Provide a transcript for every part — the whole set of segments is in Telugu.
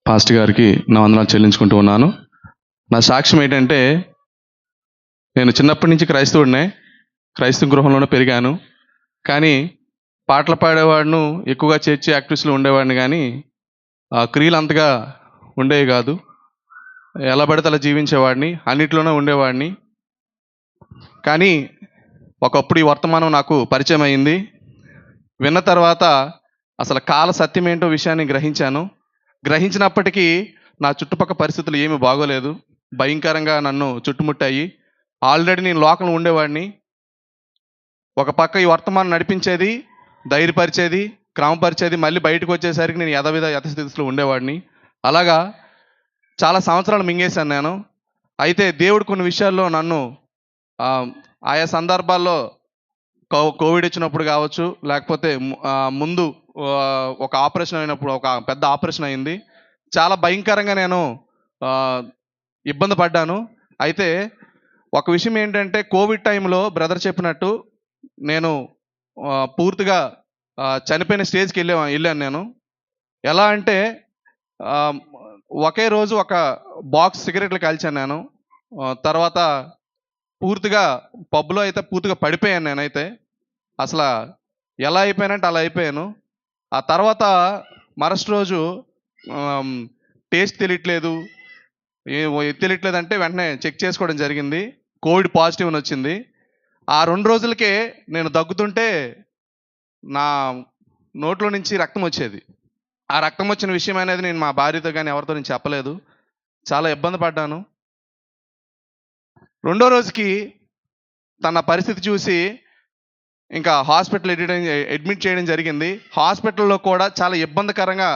పాస్టర్ గారికి నా వందనాలు చెల్లించుకుంటూ ఉన్నాను. నా సాక్ష్యం ఏంటంటే, నేను చిన్నప్పటి నుంచి క్రైస్తవుడినే, క్రైస్తవ గృహంలోనే పెరిగాను. కానీ పాటలు పాడేవాడిను, ఎక్కువగా చర్చి యాక్టివిటీస్లో ఉండేవాడిని. కానీ క్రియలు అంతగా ఉండేవి కాదు. ఎలా పడితే అలా జీవించేవాడిని, అన్నిట్లోనే ఉండేవాడిని. కానీ ఒకప్పుడు ఈ వర్తమానం నాకు పరిచయం అయింది. విన్న తర్వాత అసలు కాల సత్యం ఏంటో విషయాన్ని గ్రహించినప్పటికీ నా చుట్టుపక్కల పరిస్థితులు ఏమీ బాగోలేదు. భయంకరంగా నన్ను చుట్టుముట్టాయి. ఆల్రెడీ నేను లోకంలో ఉండేవాడిని. ఒక పక్క ఈ వర్తమానం నడిపించేది, ధైర్యపరిచేది, క్రమపరిచేది, మళ్ళీ బయటకు వచ్చేసరికి నేను యథస్థితిలో ఉండేవాడిని. అలాగా చాలా సంవత్సరాలు మింగేశాను నేను. అయితే దేవుడు కొన్ని విషయాల్లో నన్ను ఆయా సందర్భాల్లో కోవిడ్ వచ్చినప్పుడు కావచ్చు, లేకపోతే ముందు ఒక ఆపరేషన్ అయినప్పుడు, ఒక పెద్ద ఆపరేషన్ అయింది. చాలా భయంకరంగా నేను ఇబ్బంది పడ్డాను. అయితే ఒక విషయం ఏంటంటే, కోవిడ్ టైంలో బ్రదర్ చెప్పినట్టు నేను పూర్తిగా చనిపోయిన స్టేజ్కి వెళ్ళాను నేను. ఎలా అంటే ఒకే రోజు ఒక బాక్స్ సిగరెట్లు కాల్చాను నేను. తర్వాత పూర్తిగా పబ్లో అయితే పూర్తిగా పడిపోయాను నేనైతే. అసలు ఎలా అయిపోయానంటే అలా అయిపోయాను. ఆ తర్వాత మరుసటి రోజు టేస్ట్ తెలియట్లేదు అంటే వెంటనే చెక్ చేసుకోవడం జరిగింది. కోవిడ్ పాజిటివ్ అని వచ్చింది. ఆ 2 రోజులకే నేను దగ్గుతుంటే నా నోట్లో నుంచి రక్తం వచ్చేది. ఆ రక్తం వచ్చిన విషయం అనేది నేను మా భార్యతో కానీ ఎవరితో నేను చెప్పలేదు. చాలా ఇబ్బంది పడ్డాను. 2వ రోజుకి తన పరిస్థితి చూసి ఇంకా హాస్పిటల్ అడ్మిట్ చేయడం జరిగింది. హాస్పిటల్లో కూడా చాలా ఇబ్బందికరంగా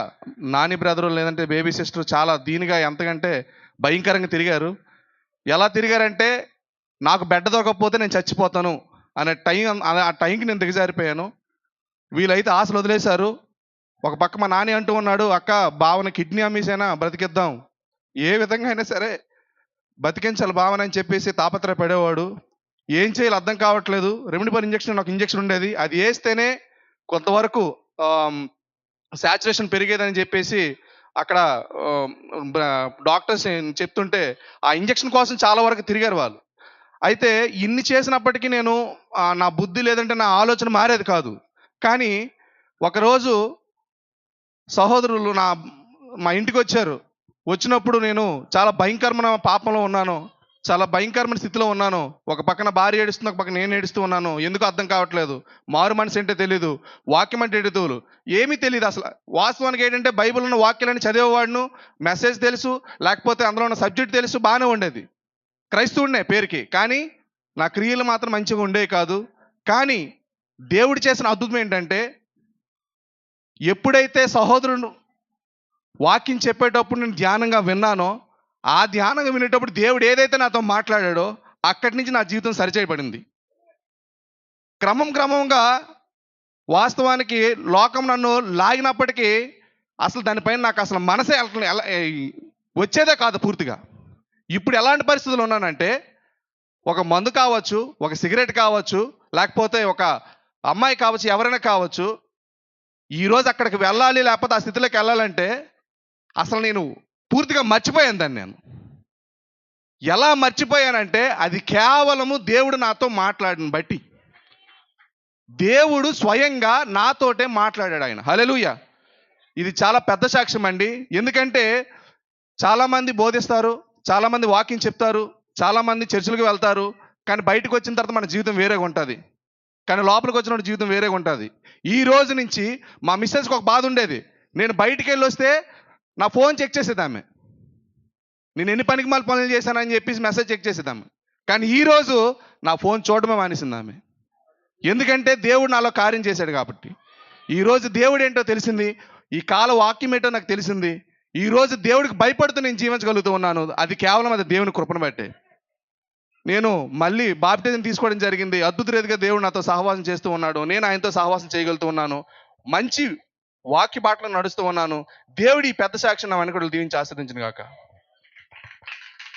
నాని బ్రదరు లేదంటే బేబీ సిస్టర్ చాలా దీనిగా ఎంతకంటే భయంకరంగా తిరిగారు. ఎలా తిరిగారంటే, నాకు బెడ్ దొరకకపోతే నేను చచ్చిపోతాను అనే ఆ టైంకి నేను దిగజారిపోయాను. వీళ్ళైతే ఆశలు వదిలేశారు. ఒక పక్క మా నాని అంటూ ఉన్నాడు, అక్క భావన కిడ్నీ అమ్మేసైనా బ్రతికిద్దాం, ఏ విధంగా అయినా సరే బతికించాలి భావన అని చెప్పేసి తాపత్రయపడేవాడు. ఏం చేయాలి అర్థం కావట్లేదు. రెమిడిపర్ ఇంజక్షన్, నాకు ఇంజక్షన్ ఉండేది, అది వేస్తేనే కొంతవరకు శాచురేషన్ పెరిగేదని చెప్పేసి అక్కడ డాక్టర్స్ చెప్తుంటే ఆ ఇంజక్షన్ కోసం చాలా వరకు తిరిగారు వాళ్ళు. అయితే ఇన్ని చేసినప్పటికీ నేను నా బుద్ధి లేదంటే నా ఆలోచన మారేది కాదు. కానీ ఒకరోజు సహోదరులు మా ఇంటికి వచ్చారు. వచ్చినప్పుడు నేను చాలా భయంకరమైన పాపంలో ఉన్నాను, చాలా భయంకరమైన స్థితిలో ఉన్నాను. ఒక పక్కన భార్య ఏడుస్తుంది, ఒక పక్కన నేను ఏడుస్తూ ఉన్నాను. ఎందుకు అర్థం కావట్లేదు. మారు మనసు ఏంటో తెలీదు, వాక్యం అంటే ఎడుతువులు ఏమీ తెలియదు. అసలు వాస్తవానికి ఏంటంటే, బైబిల్ ఉన్న వాక్యాలని చదివేవాడును, మెసేజ్ తెలుసు, లేకపోతే అందులో ఉన్న సబ్జెక్ట్ తెలుసు, బాగానే ఉండేది. క్రైస్తవుడినే పేరుకి, కానీ నా క్రియలు మాత్రం మంచిగా ఉండేవి కాదు. కానీ దేవుడు చేసిన అద్భుతం ఏంటంటే, ఎప్పుడైతే సహోదరుడు వాక్యం చెప్పేటప్పుడు నేను ధ్యానంగా విన్నానో, ఆ ధ్యానంగా వినేటప్పుడు దేవుడు ఏదైతే నాతో మాట్లాడాడో అక్కడి నుంచి నా జీవితం సరిచేయబడింది. క్రమంగా వాస్తవానికి లోకం నన్ను లాగినప్పటికీ అసలు దానిపైన నాకు అసలు మనసే వచ్చేదే కాదు పూర్తిగా. ఇప్పుడు ఎలాంటి పరిస్థితులు ఉన్నానంటే, ఒక మందు కావచ్చు, ఒక సిగరెట్ కావచ్చు, లేకపోతే ఒక అమ్మాయి కావచ్చు, ఎవరైనా కావచ్చు, ఈరోజు అక్కడికి వెళ్ళాలి, లేకపోతే ఆ స్థితిలోకి వెళ్ళాలంటే అసలు నేను పూర్తిగా మర్చిపోయాను దాన్ని. నేను ఎలా మర్చిపోయానంటే, అది కేవలము దేవుడు నాతో మాట్లాడిన బట్టి. దేవుడు స్వయంగా నాతోటే మాట్లాడాడు ఆయన. హల్లెలూయా. ఇది చాలా పెద్ద సాక్ష్యం అండి. ఎందుకంటే చాలామంది బోధిస్తారు, చాలామంది వాక్యం చెప్తారు, చాలామంది చర్చిలకు వెళ్తారు, కానీ బయటకు వచ్చిన తర్వాత మన జీవితం వేరేగా ఉంటుంది. కానీ లోపలికి వచ్చిన జీవితం వేరేగా ఉంటుంది. ఈ రోజు నుంచి మా మిస్సెస్కి ఒక బాధ ఉండేది. నేను బయటికి వెళ్ళి వస్తే నా ఫోన్ చెక్ చేసేది ఆమె. నేను ఎన్ని పనికిమాల పనులు చేశానని చెప్పేసి మెసేజ్ చెక్ చేసేది ఆమె. కానీ ఈరోజు నా ఫోన్ చూడడమే మానేసింది ఆమె. ఎందుకంటే దేవుడు నాలో కార్యం చేశాడు కాబట్టి. ఈరోజు దేవుడు ఏంటో తెలిసింది, ఈ కాల వాక్యం ఏంటో నాకు తెలిసింది. ఈరోజు దేవుడికి భయపడుతూ నేను జీవించగలుగుతూ ఉన్నాను. అది కేవలం అది దేవుని కృపను బట్టే. నేను మళ్ళీ బాప్టిజం తీసుకోవడం జరిగింది. అద్భుత రీతిగా దేవుడు నాతో సహవాసం చేస్తూ ఉన్నాడు. నేను ఆయనతో సహవాసం చేయగలుగుతూ ఉన్నాను. మంచి వాక్య బాటలో నడుస్తూ ఉన్నాను. దేవుడి పెద్ద సాక్షి నా వెనుకలు దీవించి ఆస్వాదించును గాక.